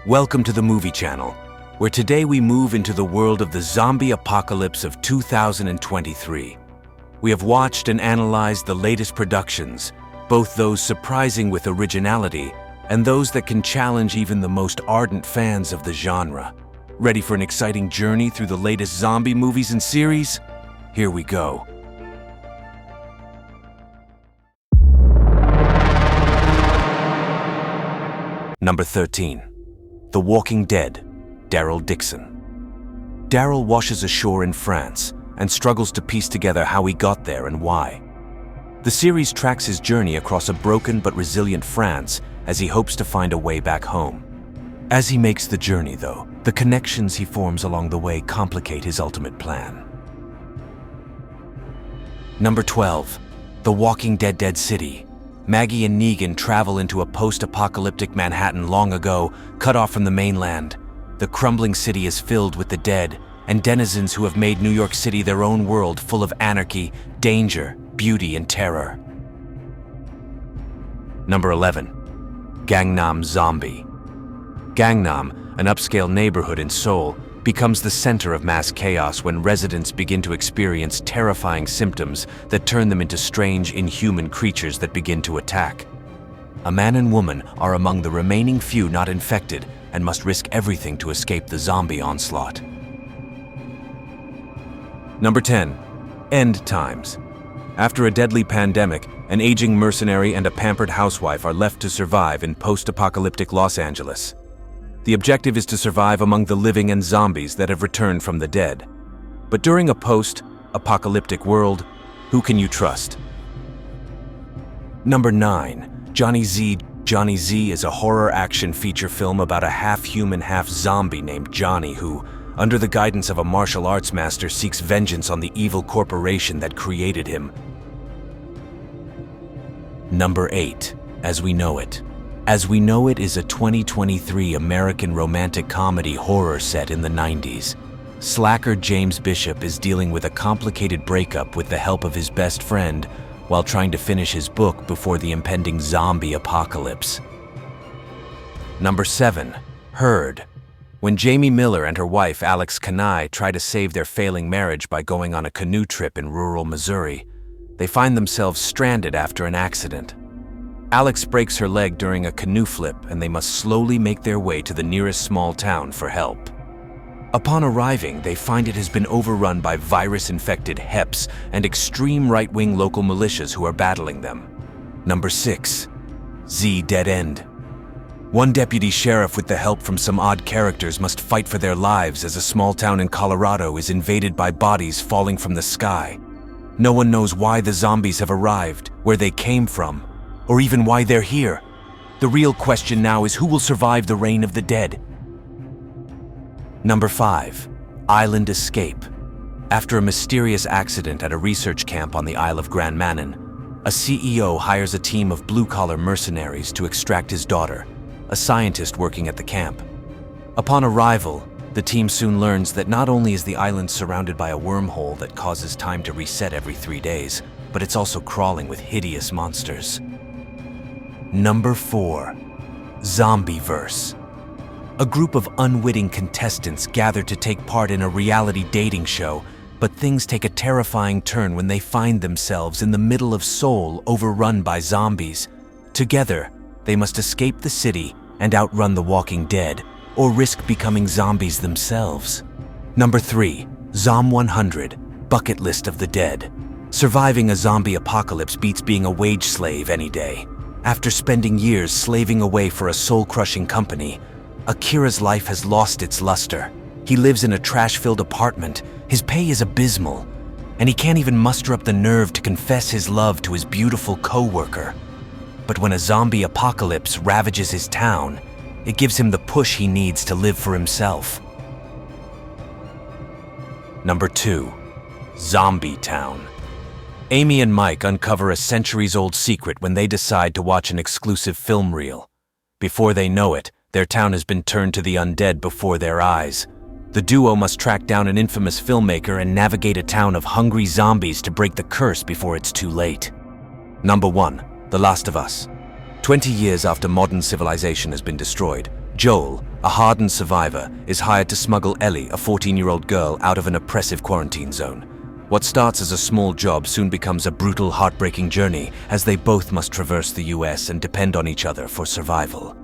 Welcome to the Movie Channel, where today we move into the world of the zombie apocalypse of 2023. We have watched and analyzed the latest productions, both those surprising with originality and those that can challenge even the most ardent fans of the genre. Ready for an exciting journey through the latest zombie movies and series? Here we go. Number 13. The Walking Dead, Daryl Dixon. Daryl washes ashore in France and struggles to piece together how he got there and why. The series tracks his journey across a broken but resilient France as he hopes to find a way back home. As he makes the journey, though, the connections he forms along the way complicate his ultimate plan. Number 12. The Walking Dead Dead City. Maggie and Negan travel into a post-apocalyptic Manhattan long ago, cut off from the mainland. The crumbling city is filled with the dead and denizens who have made New York City their own world full of anarchy, danger, beauty, and terror. Number 11. Gangnam Zombie. Gangnam, an upscale neighborhood in Seoul, becomes the center of mass chaos when residents begin to experience terrifying symptoms that turn them into strange, inhuman creatures that begin to attack. A man and woman are among the remaining few not infected and must risk everything to escape the zombie onslaught. Number 10. End Times. After a deadly pandemic, an aging mercenary and a pampered housewife are left to survive in post-apocalyptic Los Angeles. The objective is to survive among the living and zombies that have returned from the dead. But during a post-apocalyptic world, who can you trust? Number 9. Johnny Z. Johnny Z is a horror action feature film about a half-human, half-zombie named Johnny who, under the guidance of a martial arts master, seeks vengeance on the evil corporation that created him. Number 8. As We Know It. As We Know It is a 2023 American romantic comedy horror set in the 90s. Slacker James Bishop is dealing with a complicated breakup with the help of his best friend while trying to finish his book before the impending zombie apocalypse. Number 7. Herd. When Jamie Miller and her wife Alex Kanai try to save their failing marriage by going on a canoe trip in rural Missouri, they find themselves stranded after an accident. Alex breaks her leg during a canoe flip and they must slowly make their way to the nearest small town for help. Upon arriving, they find it has been overrun by virus-infected HEPs and extreme right-wing local militias who are battling them. Number 6. Z Dead End. One deputy sheriff with the help from some odd characters must fight for their lives as a small town in Colorado is invaded by bodies falling from the sky. No one knows why the zombies have arrived, where they came from, or even why they're here. The real question now is who will survive the reign of the dead? Number 5. Island Escape. After a mysterious accident at a research camp on the Isle of Grand Manan, a CEO hires a team of blue-collar mercenaries to extract his daughter, a scientist working at the camp. Upon arrival, the team soon learns that not only is the island surrounded by a wormhole that causes time to reset every 3 days, but it's also crawling with hideous monsters. Number 4. Zombieverse. A group of unwitting contestants gather to take part in a reality dating show, but things take a terrifying turn when they find themselves in the middle of Seoul overrun by zombies. Together, they must escape the city and outrun the Walking Dead, or risk becoming zombies themselves. Number 3. Zom 100, Bucket List of the Dead. Surviving a zombie apocalypse beats being a wage slave any day. After spending years slaving away for a soul-crushing company, Akira's life has lost its luster. He lives in a trash-filled apartment, his pay is abysmal, and he can't even muster up the nerve to confess his love to his beautiful co-worker. But when a zombie apocalypse ravages his town, it gives him the push he needs to live for himself. Number 2. Zombie Town. Amy and Mike uncover a centuries-old secret when they decide to watch an exclusive film reel. Before they know it, their town has been turned to the undead before their eyes. The duo must track down an infamous filmmaker and navigate a town of hungry zombies to break the curse before it's too late. Number 1. The Last of Us. 20 years after modern civilization has been destroyed, Joel, a hardened survivor, is hired to smuggle Ellie, a 14-year-old girl, out of an oppressive quarantine zone. What starts as a small job soon becomes a brutal, heartbreaking journey as they both must traverse the US and depend on each other for survival.